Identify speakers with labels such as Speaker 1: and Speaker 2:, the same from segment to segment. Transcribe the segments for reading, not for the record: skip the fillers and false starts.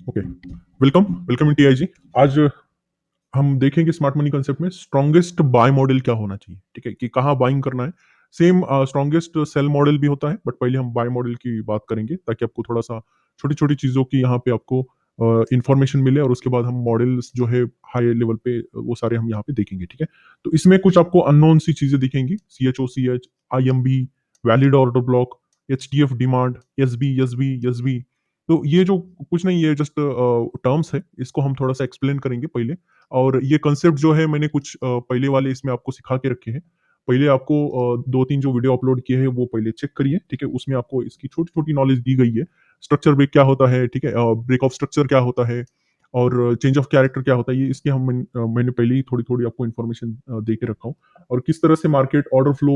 Speaker 1: Okay. Welcome welcome in TIG. आज हम देखेंगे स्मार्ट मनी कंसेप्ट में स्ट्रॉन्गेस्ट बाय मॉडल क्या होना चाहिए। ठीक है कि कहाँ बाइंग करना है। सेम स्ट्रॉन्गेस्ट सेल मॉडल भी होता है, बट पहले हम बाय मॉडल की बात करेंगे ताकि आपको थोड़ा सा छोटी छोटी चीज़ों की यहाँ पे आपको इंफॉर्मेशन मिले, और उसके बाद हम मॉडल्स जो है हाई लेवल पे वो सारे हम यहाँ पे देखेंगे। ठीक है, तो इसमें कुछ आपको अननोन सी चीज़ें दिखेंगी। CHOCH, IMB, valid order block, HTF demand, SB, तो ये जो कुछ नहीं, ये जस्ट टर्म्स है, इसको हम थोड़ा सा एक्सप्लेन करेंगे पहले। और ये कंसेप्ट जो है मैंने कुछ पहले वाले इसमें आपको सिखा के रखे हैं। पहले आपको 2-3 जो वीडियो अपलोड किए हैं वो पहले चेक करिए। ठीक है, उसमें आपको इसकी छोटी छोटी नॉलेज दी गई है। स्ट्रक्चर ब्रेक क्या होता है, ठीक है, ब्रेक ऑफ स्ट्रक्चर क्या होता है, और चेंज ऑफ कैरेक्टर क्या होता है, ये इसके मैंने पहले ही थोड़ी थोड़ी आपको इन्फॉर्मेशन दे के रखा हूँ। और किस तरह से मार्केट ऑर्डर फ्लो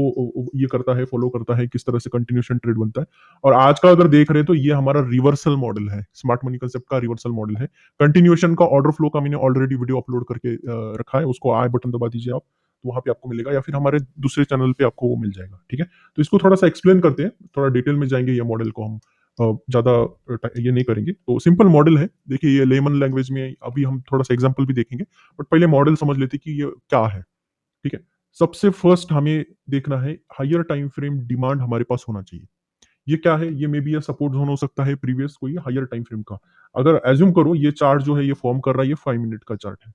Speaker 1: ये करता है, फॉलो करता है, किस तरह से कंटिन्यूशन ट्रेड बनता है। और आज का अगर देख रहे हैं तो ये हमारा रिवर्सल मॉडल है, स्मार्ट मनी कंसेप्ट का रिवर्सल मॉडल है। कंटिन्यूएशन का ऑर्डर फ्लो का मैंने ऑलरेडी वीडियो अपलोड करके रखा है, उसको आई बटन दबा दीजिए आप, तो वहां पे आपको मिलेगा, या फिर हमारे दूसरे चैनल पे आपको वो मिल जाएगा। ठीक है, तो इसको थोड़ा सा एक्सप्लेन करते हैं, थोड़ा डिटेल में जाएंगे। ये मॉडल को हम ज्यादा ये नहीं करेंगे, तो सिंपल मॉडल है। देखिए, ये लेमन लैंग्वेज में अभी हम थोड़ा सा एग्जाम्पल भी देखेंगे, बट पहले मॉडल समझ लेते हैं कि ये क्या है। ठीक है, सबसे फर्स्ट हमें देखना है हायर टाइम फ्रेम डिमांड हमारे पास होना चाहिए। ये क्या है, ये मे बी ये सपोर्ट जोन हो सकता है प्रीवियस कोई हायर टाइम फ्रेम का। अगर एज्यूम करो ये चार्ट जो है ये फॉर्म कर रहा है, ये 5 मिनट का चार्ट है।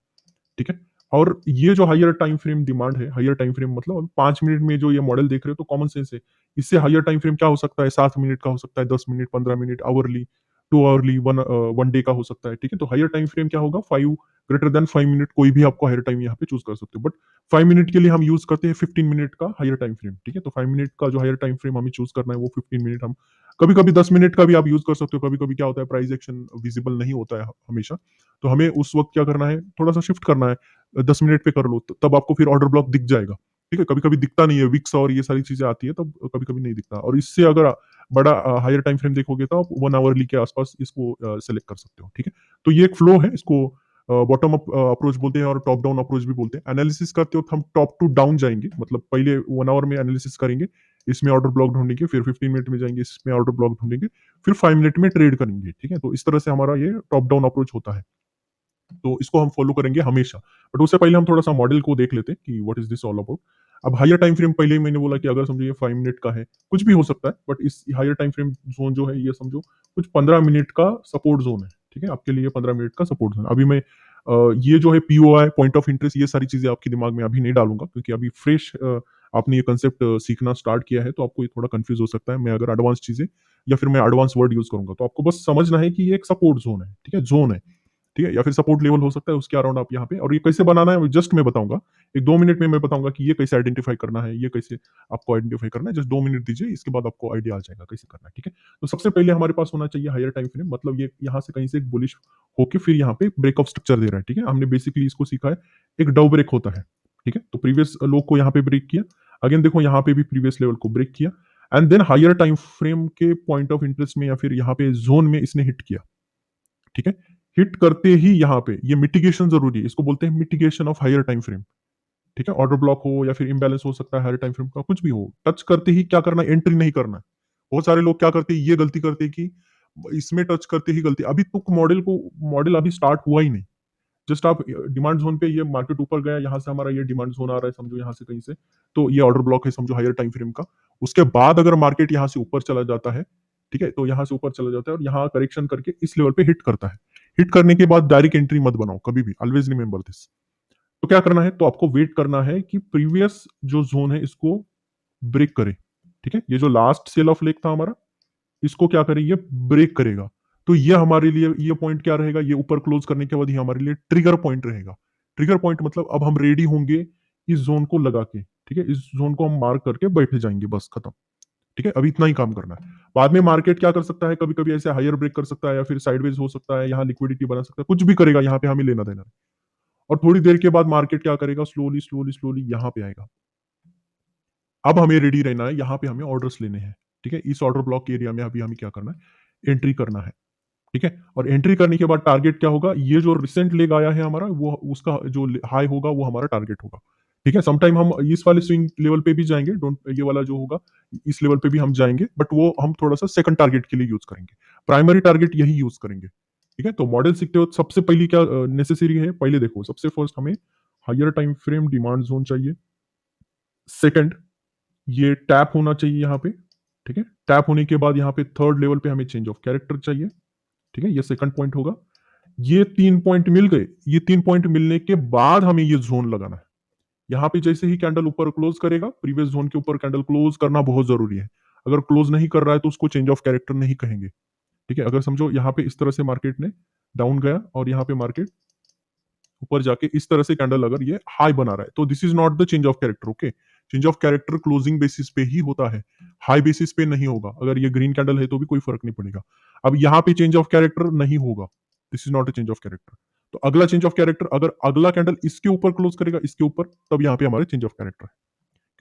Speaker 1: ठीक है, और ये जो हायर टाइम फ्रेम डिमांड है, हायर टाइम फ्रेम मतलब अब 5 मिनट में जो ये मॉडल देख रहे हो तो कॉमन सेंस है। इससे हायर टाइम फ्रेम क्या हो सकता है, 7 मिनट का हो सकता है, 10 minute, 15 minute, hourly, 2 hourly, one day का हो सकता है। ठीक है, तो हायर टाइम फ्रेम क्या होगा, 5 ग्रेटर देन 5 मिनट, कोई भी आपको हायर टाइम यहाँ पे चूज कर सकते हो। बट 5 मिनट के लिए हम यूज करते हैं 15 मिनट का हायर टाइम फ्रेम। ठीक है, तो 5 मिनट का जो हायर टाइम फ्रेम हमें चूज करना है वो 15 मिनट। हम कभी कभी 10 मिनट का भी आप यूज कर सकते हो। कभी कभी क्या होता है, प्राइस एक्शन विजिबल नहीं होता है हमेशा, तो हमें उस वक्त क्या करना है, थोड़ा सा शिफ्ट करना है, 10 मिनट पे कर लो, तब आपको फिर ऑर्डर ब्लॉक दिख जाएगा। ठीक है, कभी कभी दिखता नहीं है, विक्स और ये सारी चीजें आती है तब कभी कभी नहीं दिखता। और इससे अगर बड़ा हायर टाइम फ्रेम देखोगे तो आप 1 आवरली के आसपास इसको सेलेक्ट कर सकते हो। ठीक है, तो ये एक फ्लो है, इसको बॉटम अप अप्रोच बोलते हैं और टॉप डाउन अप्रोच भी बोलते हैं। एनालिसिस करते वक्त हम टॉप टू डाउन जाएंगे, मतलब पहले 1 आवर में एनालिसिस करेंगे, इसमें ऑर्डर ब्लॉक ढूंढेंगे, फिर 15 मिनट में जाएंगे, इसमें ऑर्डर ब्लॉक ढूंढेंगे, फिर 5 मिनट में ट्रेड करेंगे। ठीक है, तो इस तरह से हमारा ये टॉप डाउन अप्रोच होता है। तो इसको हम फॉलो करेंगे हमेशा। बट उससे पहले हम थोड़ा सा मॉडल को देख लेते हैं कि what is this all about. अब हायर टाइम फ्रेम, पहले ही मैंने बोला कि अगर समझो ये 5 मिनट का है, कुछ भी हो सकता है, बट इस हायर टाइम फ्रेम जोन जो है ये समझो कुछ 15 मिनट का सपोर्ट जोन है। ठीक है, आपके लिए 15 मिनट का सपोर्ट जोन। अभी मैं ये जो है POI, पॉइंट ऑफ इंटरेस्ट, ये सारी चीजें आपके दिमाग में अभी नहीं डालूंगा, क्योंकि अभी फ्रेश आपने ये कंसेप्ट सीखना स्टार्ट किया है, तो आपको ये थोड़ा कंफ्यूज हो सकता है। मैं अगर एडवांस चीजें या फिर मैं एडवांस वर्ड यूज करूंगा, तो आपको बस समझना है कि ये एक सपोर्ट जोन है। ठीक है, जोन है। ठीक है, या फिर सपोर्ट लेवल हो सकता है, उसके अराउंड आप यहाँ पे, और ये कैसे बनाना है जस्ट मैं बताऊंगा। एक 2 मिनट में मैं बताऊंगा कि ये कैसे आइडेंटिफाई करना है, ये कैसे आपको आइडेंटिफाई करना है। जस्ट 2 मिनट दीजिए, इसके बाद आपको आइडिया आ जाएगा कैसे करना है। ठीक है, तो सबसे पहले हमारे पास होना चाहिए हायर टाइम फ्रेम, मतलब ये यहाँ से कहीं से एक बुलिश होके फिर यहाँ पे ब्रेक ऑफ स्ट्रक्चर दे रहा है। ठीक है, हमने बेसिकली इसको सीखा है, एक डव ब्रेक होता है। ठीक है, तो प्रीवियस लोग को यहाँ पे ब्रेक किया, अगेन देखो यहाँ पे भी प्रीवियस लेवल को ब्रेक किया, and then higher time frame के पॉइंट ऑफ इंटरेस्ट में या फिर यहाँ पे जोन में इसने हिट किया। ठीक है, हिट करते ही यहाँ पे ये मिटिगेशन जरूरी है, इसको बोलते हैं mitigation of higher time frame. ठीक है, ऑर्डर ब्लॉक हो या फिर इम्बैलेंस हो सकता है, हायर टाइम फ्रेम का कुछ भी हो, टच करते ही क्या करना है, एंट्री नहीं करना है। बहुत सारे लोग क्या करते हैं, ये गलती करते हैं कि इसमें टच करते ही गलती, अभी तुक मॉडल अभी स्टार्ट हुआ ही नहीं। जस्ट आप डिमांड जोन पे, ये मार्केट ऊपर गया, यहाँ से हमारा ये डिमांड जोन आ रहा है समझो, यहाँ से कहीं से, तो ये ऑर्डर ब्लॉक है समझो हायर टाइम फ्रेम का। उसके बाद अगर मार्केट यहाँ से ऊपर चला जाता है, ठीक है, तो यहाँ से ऊपर चला जाता है और यहाँ करेक्शन करके इस लेवल पे हिट करता है। हिट करने के बाद डायरेक्ट एंट्री मत बनाओ कभी भी, ऑलवेज रिमेंबर दिस। तो क्या करना है, तो आपको वेट करना है कि प्रीवियस जो जोन है इसको ब्रेक करे। ठीक है, ये जो लास्ट सेल ऑफ लेग था हमारा, इसको क्या करे, ये ब्रेक करेगा। तो ये हमारे लिए ये पॉइंट क्या रहेगा, ये ऊपर क्लोज करने के बाद ये हमारे लिए ट्रिगर पॉइंट रहेगा। ट्रिगर पॉइंट मतलब अब हम रेडी होंगे इस जोन को लगा के। ठीक है, इस जोन को हम मार्क करके बैठे जाएंगे, बस खत्म। ठीक है, अभी इतना ही काम करना है। बाद में मार्केट क्या कर सकता है, कभी कभी ऐसे हायर ब्रेक कर सकता है, या फिर साइडवेज हो सकता है, यहाँ लिक्विडिटी बना सकता है, कुछ भी करेगा, यहाँ पे हमें लेना देना है। और थोड़ी देर के बाद मार्केट क्या करेगा, स्लोली स्लोली स्लोली यहाँ पे आएगा। अब हमें रेडी रहना है, यहाँ पे हमें ऑर्डर्स लेने हैं। ठीक है, इस ऑर्डर ब्लॉक के एरिया में अभी हमें क्या करना है, एंट्री करना है। ठीक है, और एंट्री करने के बाद टारगेट क्या होगा, ये जो रिसेंट लेग आया है हमारा, वो उसका जो हाई होगा वो हमारा टारगेट होगा। ठीक है, समटाइम हम इस वाले स्विंग लेवल पे भी जाएंगे, डोंट, ये वाला जो होगा इस लेवल पे भी हम जाएंगे, बट वो हम थोड़ा सा सेकंड टारगेट के लिए यूज करेंगे। प्राइमरी टारगेट यही यूज करेंगे। ठीक है, तो मॉडल सीखते हो सबसे पहली क्या नेसेसरी है, पहले देखो सबसे फर्स्ट हमें higher time frame demand zone चाहिए। सेकंड, ये टैप होना चाहिए यहाँ पे। ठीक है, टैप होने के बाद यहाँ पे थर्ड लेवल पे हमें चेंज ऑफ कैरेक्टर चाहिए। ठीक है, ये सेकंड पॉइंट होगा। ये 3 पॉइंट मिल गए। ये 3 पॉइंट मिलने के बाद हमें ये ज़ोन लगाना है। यहाँ पे जैसे ही कैंडल ऊपर क्लोज़ करेगा, प्रीवियस ज़ोन के ऊपर कैंडल क्लोज़ करना बहुत ज़रूरी है। अगर क्लोज़ नहीं कर रहा है तो उसको चेंज ऑफ कैरेक्टर नहीं कहेंगे। ठीक है, अगर समझो यहाँ पे इस तरह से मार्केट ने डाउन गया और यहाँ पे मार्केट ऊपर जाके इस तरह से कैंडल अगर ये हाई बना रहा है तो this is not the change of character. Okay, change of character closing basis पे ही होता है, हाई बेसिस पे नहीं होगा। अगर ये ग्रीन कैंडल है तो भी कोई फर्क नहीं पड़ेगा। अब यहाँ पे चेंज ऑफ कैरेक्टर नहीं होगा, this is not a change of character. तो अगला चेंज ऑफ कैरेक्टर अगर अगला कैंडल इसके ऊपर क्लोज करेगा, इसके ऊपर, तब यहाँ पे हमारे चेंज ऑफ कैरेक्टर है।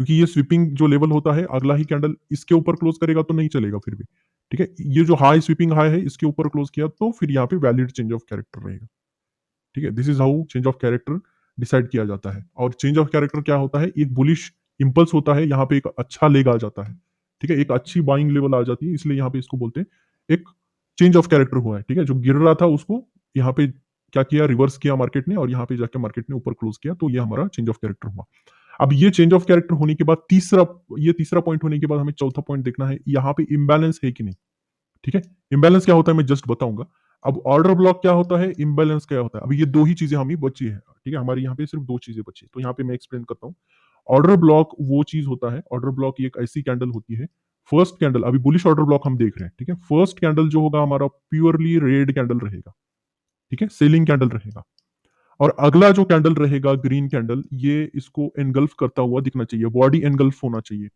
Speaker 1: क्योंकि ये स्वीपिंग जो लेवल होता है, अगला ही कैंडल इसके ऊपर क्लोज करेगा तो नहीं चलेगा फिर भी। ठीक है, ये जो हाई स्वीपिंग हाई है इसके ऊपर क्लोज किया तो फिर यहाँ पे वैलिड चेंज ऑफ कैरेक्टर रहेगा। ठीक है, this is how change of character decide किया जाता है। और चेंज ऑफ कैरेक्टर क्या होता है, एक बुलिश इंपल्स होता है, यहाँ पे एक अच्छा लेग आ जाता है। ठीक है, एक अच्छी बाइंग लेवल आ जाती है, इसलिए यहाँ पे इसको बोलते हैं एक चेंज ऑफ कैरेक्टर हुआ है। ठीक है, जो गिर रहा था उसको यहाँ पे क्या किया, रिवर्स किया मार्केट ने, और यहाँ पे जाके मार्केट ने ऊपर क्लोज किया, तो ये हमारा चेंज ऑफ कैरेक्टर हुआ। अब ये चेंज ऑफ कैरेक्टर होने के बाद तीसरा पॉइंट होने के बाद हमें चौथा पॉइंट देखना है, यहाँ पे इम्बैलेंस है कि नहीं। ठीक है, इम्बैलेंस क्या होता है मैं जस्ट बताऊंगा। अब ऑर्डर ब्लॉक क्या होता है, इम्बैलेंस क्या होता है, अब ये दो ही चीजें हमें बची है। ठीक है, हमारी यहाँ पे सिर्फ दो चीजें बची है, तो यहाँ पे मैं एक्सप्लेन करता हूँ। ऑर्डर ब्लॉक वो चीज होता है, ऑर्डर ब्लॉक एक ऐसी कैंडल होती है, फर्स्ट कैंडल, अभी बुलिश ऑर्डर ब्लॉक हम देख रहे हैं। ठीक है, फर्स्ट कैंडल जो होगा हमारा प्योरली रेड कैंडल रहेगा। ठीक है, सेलिंग कैंडल रहेगा। और अगला जो कैंडल रहेगा ग्रीन कैंडल, ये इसको एनगल्फ करता हुआ दिखना चाहिए, बॉडी एनगल्फ होना चाहिए।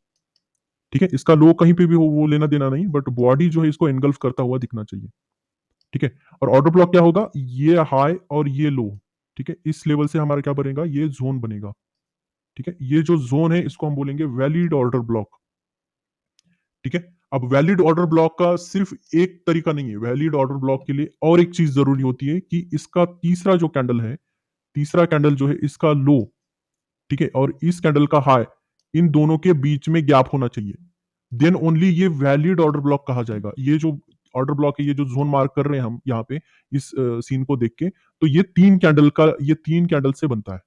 Speaker 1: ठीक है, इसका लो कहीं पे भी हो वो लेना देना नहीं, बट बॉडी जो है इसको एनगल्फ करता हुआ दिखना चाहिए। ठीक है, और ऑर्डर ब्लॉक क्या होगा, ये हाई और ये लो। ठीक है, इस लेवल से हमारा क्या बनेगा, ये जोन बनेगा। ठीक है, ये जो जोन है इसको हम बोलेंगे वैलिड ऑर्डर ब्लॉक। ठीक है, अब वैलिड ऑर्डर ब्लॉक का सिर्फ एक तरीका नहीं है, वैलिड ऑर्डर ब्लॉक के लिए और एक चीज जरूरी होती है कि इसका तीसरा जो कैंडल है, तीसरा कैंडल जो है इसका लो, ठीक है, और इस कैंडल का हाई, इन दोनों के बीच में गैप होना चाहिए। देन ओनली ये वैलिड ऑर्डर ब्लॉक कहा जाएगा। ये जो ऑर्डर ब्लॉक है, ये जो जोन मार्क कर रहे हैं हम यहाँ पे इस सीन को देख के, तो ये तीन कैंडल से बनता है।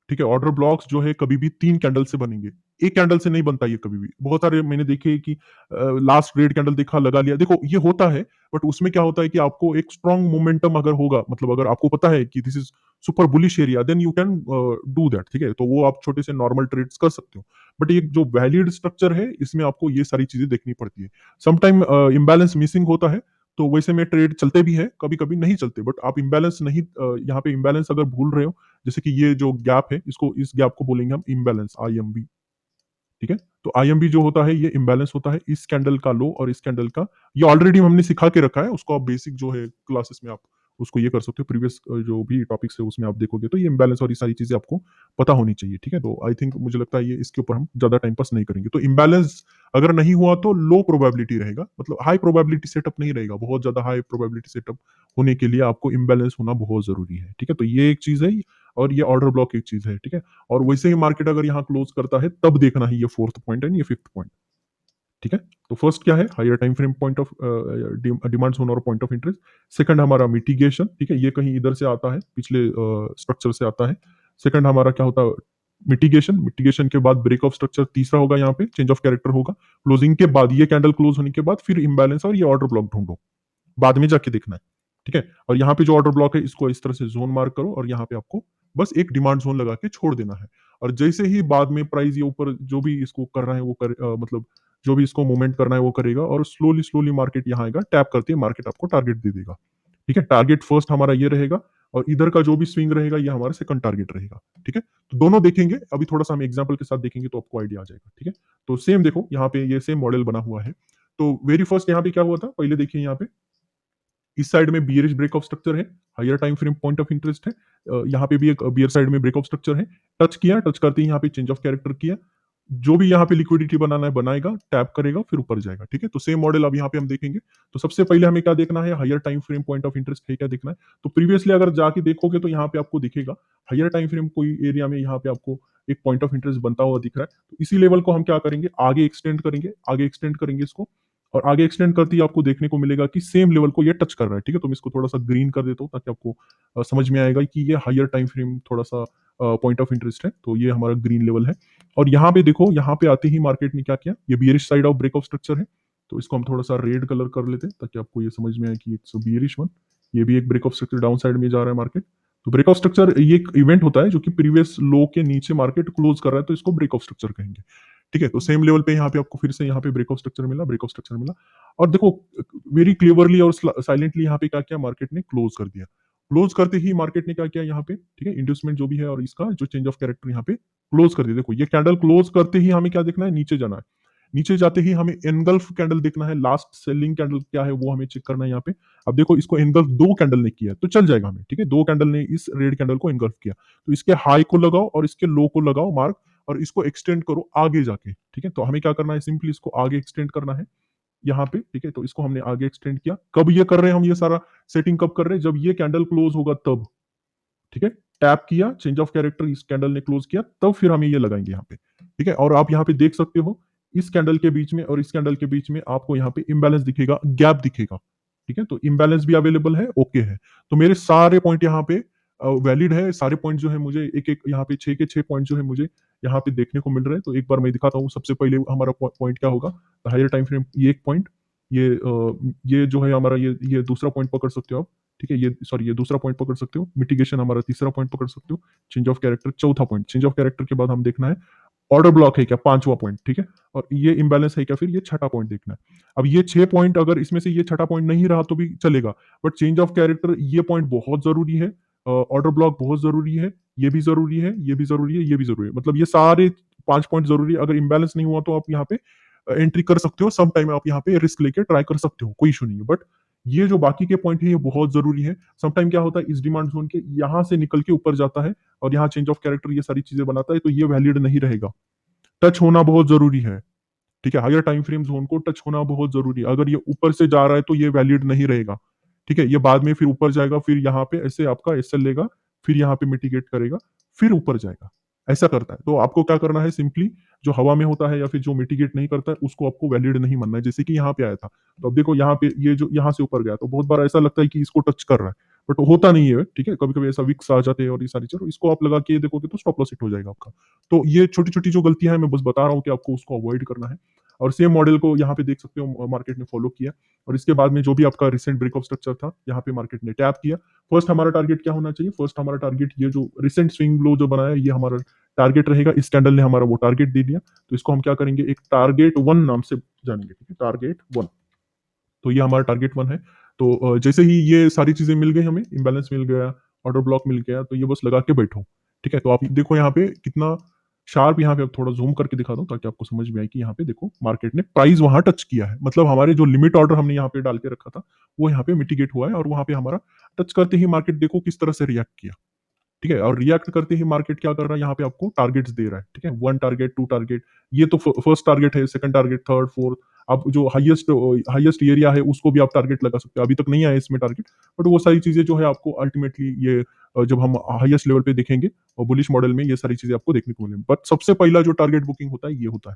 Speaker 1: ठीक है, ऑर्डर ब्लॉक्स जो है कभी भी तीन कैंडल से बनेंगे, एक कैंडल से नहीं बनता ये कभी भी। बहुत सारे मैंने देखे कि लास्ट रेड कैंडल देखा, लगा लिया, देखो ये होता है, बट उसमें क्या होता है कि आपको एक स्ट्रॉन्ग मोमेंटम अगर होगा, मतलब अगर आपको पता है कि this is super bullish area, then you can do that. ठीक है, तो वो आप छोटे से नॉर्मल ट्रेड्स कर सकते हो। बट ये जो वैलिड स्ट्रक्चर है इसमें आपको ये सारी चीजें देखनी पड़ती है। समटाइम इम्बैलेंस मिसिंग होता है, तो वैसे में ट्रेड चलते भी है, कभी कभी नहीं चलते, बट आप इम्बैलेंस नहीं, यहाँ पे इम्बैलेंस अगर भूल रहे हो, जैसे कि ये जो गैप है, इसको, इस गैप को बोलेंगे हम इम्बैलेंस, आईएमबी। ठीक है, तो आईएमबी जो होता है ये इम्बैलेंस होता है, इस कैंडल का लो और इस कैंडल का। ये ऑलरेडी हमने सिखा के रखा है, उसको आप बेसिक जो है क्लासेस में आप उसको ये कर सकते हो, प्रीवियस जो भी टॉपिक्स है उसमें आप देखोगे तो ये इम्बैलेंस और ये सारी चीजें आपको पता होनी चाहिए। ठीक है, तो आई थिंक मुझे लगता है ये इसके ऊपर हम ज्यादा टाइम पास नहीं करेंगे। तो इम्बैलेंस अगर नहीं हुआ तो लो प्रोबेबिलिटी रहेगा, मतलब हाई प्रोबेबिलिटी सेटअप नहीं रहेगा, बहुत ज्यादा हाई प्रोबेबिलिटी सेटअप होने के लिए आपको इम्बैलेंस होना बहुत जरूरी है। ठीक है, तो ये एक चीज है, और ये ऑर्डर ब्लॉक एक चीज है। ठीक है, और वैसे ही मार्केट अगर यहाँ क्लोज करता है तब देखना है, ये फोर्थ पॉइंट है, ये फिफ्थ पॉइंट। ठीक है, तो फर्स्ट क्या है, higher time frame point of demand zone और पॉइंट ऑफ इंटरेस्ट। सेकंड हमारा मिटिगेशन। ठीक है, ये कहीं इधर से आता है, पिछले स्ट्रक्चर से आता है। सेकंड हमारा क्या होता है, मिटिगेशन। मिटिगेशन के बाद ब्रेक ऑफ स्ट्रक्चर तीसरा होगा, यहाँ पे चेंज ऑफ कैरेक्टर होगा। क्लोजिंग के बाद ये कैंडल क्लोज होने के बाद फिर इम्बैलेंस और ये ऑर्डर ब्लॉक ढूंढो, बाद में जाके देखना है। ठीक है, और यहाँ पे जो ऑर्डर ब्लॉक है इसको इस तरह से जोन मार्क करो, और यहाँ पे आपको बस एक डिमांड जोन लगा के छोड़ देना है। और जैसे ही बाद में प्राइस ये ऊपर जो भी इसको कर रहा है वो मतलब जो भी इसको मूवमेंट करना है वो करेगा, और स्लोली स्लोली मार्केट यहाँ आएगा, टैप करते ही मार्केट आपको टारगेट दे देगा। ठीक है, टारगेट फर्स्ट हमारा ये रहेगा, और इधर का जो भी स्विंग रहेगा ये हमारा सेकंड टारगेट रहेगा। ठीक है, तो दोनों देखेंगे, अभी थोड़ा सा हम एग्जांपल के साथ देखेंगे तो आपको आइडिया आ जाएगा। ठीक है, तो सेम देखो यहाँ पे ये सेम मॉडल बना हुआ है। तो वेरी फर्स्ट यहाँ पे क्या हुआ था, पहले देखिए यहाँ पे इस साइड में बियरिश ब्रेक ऑफ स्ट्रक्चर है, higher time frame point of interest है। यहाँ पे भी एक बियर साइड में ब्रेक ऑफ स्ट्रक्चर है। टच किया, टच करते ही यहाँ पे चेंज ऑफ कैरेक्टर किया, जो भी यहाँ पे लिक्विडिटी बनाना है बनाएगा, टैप करेगा, फिर ऊपर जाएगा। ठीक है, तो सेम मॉडल अब यहाँ पे हम देखेंगे। तो सबसे पहले हमें क्या देखना है, higher time frame point of interest है क्या देखना है। तो प्रीवियसली अगर जाके देखोगे तो यहाँ पे आपको दिखेगा हायर टाइम फ्रेम कोई एरिया में यहाँ पे आपको एक पॉइंट ऑफ इंटरेस्ट बनता हुआ दिख रहा है। तो इसी लेवल को हम क्या करेंगे, आगे एक्सटेंड करेंगे, आगे एक्सटेंड करेंगे इसको, और आगे एक्सटेंड करते ही आपको देखने को मिलेगा कि सेम लेवल को ये टच कर रहा है, ठीक है? तो मैं इसको थोड़ा-सा ग्रीन कर देता हूँ ताकि आपको समझ में आएगा कि ये हायर टाइम फ्रेम थोड़ा-सा पॉइंट ऑफ इंटरेस्ट है, तो ये हमारा ग्रीन लेवल है। और यहाँ पे देखो, यहाँ पे आते ही मार्केट ने क्या किया, ये bearish side of break of structure है, तो इसको हम थोड़ा-सा रेड कलर कर लेते हैं ताकि आपको ये समझ में आए कि इट्स अ बियरिश वन। ये भी एक break of structure down side में जा रहा है मार्केट। तो ब्रेक ऑफ स्ट्रक्चर ये एक इवेंट होता है जो कि प्रीवियस लो के नीचे मार्केट क्लोज कर रहा है, तो इसको ब्रेक ऑफ स्ट्रक्चर कहेंगे। ठीक है? तो सेम लेवल पे यहाँ पे आपको फिर से यहाँ पे ब्रेक ऑफ स्ट्रक्चर मिला, ब्रेक ऑफ स्ट्रक्चर मिला। और देखो, वेरी क्लेवरली और साइलेंटली यहाँ पे क्या किया, मार्केट ने क्लोज कर दिया। क्लोज करते ही मार्केट ने क्या किया यहाँ पे, ठीक है, इंड्यूसमेंट जो भी है और इसका जो चेंज ऑफ कैरेक्टर यहाँ पे क्लोज कर दिया। देखो, ये कैंडल क्लोज करते ही हमें क्या देखना है, नीचे जाना है। नीचे जाते ही हमें एनगल्फ कैंडल देखना है, लास्ट सेलिंग कैंडल क्या है वो हमें चेक करना है यहाँ पे। अब देखो, इसको एनगल्फ दो कैंडल ने किया तो चल जाएगा हमें, ठीक है? दो कैंडल ने इस रेड कैंडल को एनगल्फ किया, तो इसके हाई को लगाओ और इसके लो को लगाओ मार्क, और इसको एक्सटेंड करो आगे जाके, ठीक है? तो हमें क्या करना है, सिंपली इसको आगे एक्सटेंड करना है यहाँ पे, ठीक है? तो इसको हमने आगे एक्सटेंड किया। कब ये कर रहे हैं हम, ये सारा सेटिंग कब कर रहे हैं, जब ये कैंडल क्लोज होगा तब, ठीक है? टैप किया, चेंज ऑफ कैरेक्टर इस कैंडल ने क्लोज किया, तब फिर हम ये लगाएंगे यहाँ पे, ठीक है? और आप यहाँ पे देख सकते हो, इस कैंडल के बीच में और इस कैंडल के बीच में आपको यहाँ पे इम्बैलेंस दिखेगा, गैप दिखेगा, ठीक है? तो इम्बैलेंस भी अवेलेबल है, ओके है। तो मेरे सारे पॉइंट यहाँ पे वैलिड है, सारे पॉइंट जो है मुझे एक एक यहाँ पे 6 के 6 पॉइंट जो है मुझे यहाँ पे देखने को मिल रहे हैं। तो एक बार मैं दिखाता हूँ, सबसे पहले हमारा पॉइंट क्या होगा, हायर टाइम फ्रेम, ये एक पॉइंट, ये जो है हमारा, ये दूसरा पॉइंट पकड़ सकते हो आप, ठीक है? ये सॉरी, ये दूसरा पॉइंट पकड़ सकते हो, मिटिगेशन हमारा तीसरा पॉइंट पकड़ सकते हो, चेंज ऑफ कैरेक्टर चौथा पॉइंट, चेंज ऑफ कैरेक्टर के बाद हम देखना है ऑर्डर ब्लॉक है क्या, पांचवा पॉइंट, ठीक है? और ये इम्बैलेंस है क्या, फिर ये छठा पॉइंट देखना है। अब ये 6 पॉइंट, अगर इसमें से ये छठा पॉइंट नहीं रहा तो भी चलेगा, बट चेंज ऑफ कैरेक्टर ये पॉइंट बहुत जरूरी है, ऑर्डर ब्लॉक बहुत जरूरी है, ये भी जरूरी है, ये भी जरूरी है, ये भी जरूरी है, मतलब ये सारे 5 पॉइंट जरूरी है। अगर इम्बैलेंस नहीं हुआ तो आप यहाँ पे एंट्री कर सकते हो, सम टाइम आप यहाँ पे रिस्क लेके ट्राई कर सकते हो, कोई इशू नहीं है। बट ये जो बाकी के पॉइंट है ये बहुत जरूरी है। सम टाइम क्या होता है, इस डिमांड जोन के यहाँ से निकल के ऊपर जाता है और यहाँ चेंज ऑफ कैरेक्टर ये सारी चीजें बनाता है, तो ये वैलिड नहीं रहेगा। टच होना बहुत जरूरी है, ठीक है? हायर टाइम फ्रेम जोन को टच होना बहुत जरूरी है। अगर ये ऊपर से जा रहा है तो ये वैलिड नहीं रहेगा, ठीक है? ये बाद में फिर ऊपर जाएगा, फिर यहाँ पे ऐसे आपका एसएल लेगा, फिर यहाँ पे मिटिगेट करेगा, फिर ऊपर जाएगा, ऐसा करता है। तो आपको क्या करना है, सिंपली जो हवा में होता है या फिर जो मिटिगेट नहीं करता है उसको आपको वैलिड नहीं मानना है। जैसे कि यहाँ पे आया था, तो अब देखो यहाँ पे ये जो यहाँ से ऊपर गया, तो बहुत बार ऐसा लगता है कि इसको टच कर रहा है, बट होता नहीं है, ठीक है? कभी कभी ऐसा विक्स आ जाते हैं और ये सारी चीजें, इसको आप लगा के देखोगे तो स्टॉप लॉस हिट हो जाएगा आपका। तो ये छोटी छोटी जो गलतियां हैं मैं बस बता रहा हूँ कि आपको उसको अवॉइड करना है। और सेम मॉडल को यहाँ पे देख सकते हो, मार्केट ने फॉलो किया, और इसके बाद में जो भी आपका रिसेंट ब्रेक ऑफ स्ट्रक्चर था यहाँ पे मार्केट ने टैप किया। फर्स्ट हमारा टारगेट क्या होना चाहिए, फर्स्ट हमारा टारगेट ये जो रिसेंट स्विंग लो जो बनाया ये हमारा टारगेट रहेगा। इस कैंडल ने हमारा वो टारगेट दे दिया, तो इसको हम क्या करेंगे, एक टारगेट वन नाम से जानेंगे, ठीक है? टारगेट वन, तो ये हमारा टारगेट वन है। तो जैसे ही ये सारी चीजें मिल गई हमें, इम्बैलेंस मिल गया, ऑर्डर ब्लॉक मिल गया, तो ये बस लगा के बैठो, ठीक है? तो आप देखो यहाँ पे कितना शार्प, यहाँ पे आप थोड़ा जूम करके दिखा दो ताकि आपको समझ में आए कि यहाँ पे देखो मार्केट ने प्राइस वहां टच किया है, मतलब हमारे जो लिमिट ऑर्डर हमने यहाँ पे डाल के रखा था वो यहाँ पे मिटिगेट हुआ है, और वहां पे हमारा टच करते ही मार्केट देखो किस तरह से रिएक्ट किया, ठीक है? और रिएक्ट करते ही मार्केट क्या कर रहा है, यहाँ पे आपको टारगेट्स दे रहा है, ठीक है? वन टारगेट, टू टारगेट, ये तो फर्स्ट टारगेट है, सेकंड टारगेट, थर्ड, फोर्थ। अब जो हाईएस्ट हाईएस्ट एरिया है उसको भी आप टारगेट लगा सकते हो, अभी तक नहीं आया इसमें टारगेट, बट वो सारी चीजें जो है आपको अल्टीमेटली ये जब हम हाईएस्ट लेवल पे देखेंगे और बुलिश मॉडल में ये सारी चीजें आपको देखने को मिलेंगी। बट सबसे पहला जो टारगेट बुकिंग होता है ये होता है,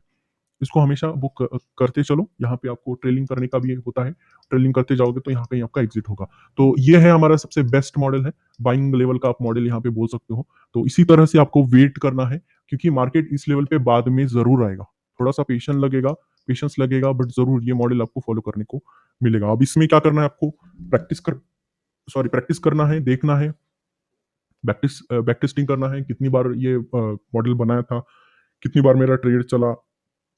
Speaker 1: इसको हमेशा बुक करते चलो। यहाँ पे आपको ट्रेलिंग करने का भी होता है, ट्रेलिंग करते जाओगे तो यहाँ कहीं आपका एग्जिट होगा। तो ये है हमारा सबसे बेस्ट मॉडल है, बाइंग लेवल का आप मॉडल यहाँ पे बोल सकते हो। तो इसी तरह से आपको वेट करना है, क्योंकि मार्केट इस लेवल पे बाद में जरूर आएगा, थोड़ा सा पेशेंस लगेगा, बट जरूर ये मॉडल आपको फॉलो करने को मिलेगा। अब इसमें क्या करना है आपको, प्रैक्टिस करना है, देखना है, बैक टेस्टिंग करना है, कितनी बार ये मॉडल बनाया था, कितनी बार मेरा ट्रेड चला,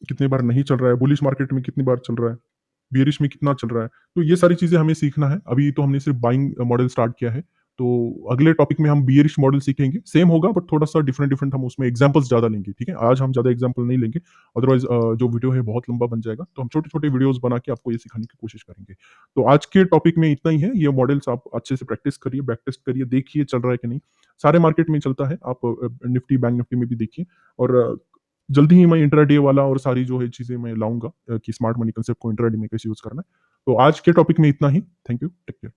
Speaker 1: कितनी बार नहीं चल रहा है, बुलिश मार्केट में कितनी बार चल रहा है, बियरिश में कितना चल रहा है। तो ये सारी चीजें हमें सीखना है। अभी तो हमने सिर्फ बाइंग मॉडल स्टार्ट किया है, तो अगले टॉपिक में हम बियरिश मॉडल सीखेंगे, सेम होगा बट थोड़ा सा डिफरेंट डिफरेंट, हम उसमें एग्जांपल्स ज्यादा लेंगे, ठीक है? आज हम ज्यादा एग्जांपल नहीं लेंगे, अदरवाइज जो वीडियो है बहुत लंबा बन जाएगा, तो हम छोटे छोटे वीडियोस बना के आपको ये सिखाने की कोशिश करेंगे। तो आज के टॉपिक में इतना ही है, ये मॉडल्स आप अच्छे से प्रैक्टिस करिए, बैक टेस्ट करिए, देखिए चल रहा है कि नहीं। सारे मार्केट में चलता है, आप निफ्टी बैंक निफ्टी में भी देखिए, और जल्दी ही मैं इंट्राडे वाला और सारी जो है चीजें मैं लाऊंगा कि स्मार्ट मनी कंसेप्ट को इंट्राडे में कैसे यूज करना है। तो आज के टॉपिक में इतना ही। Thank you, take care.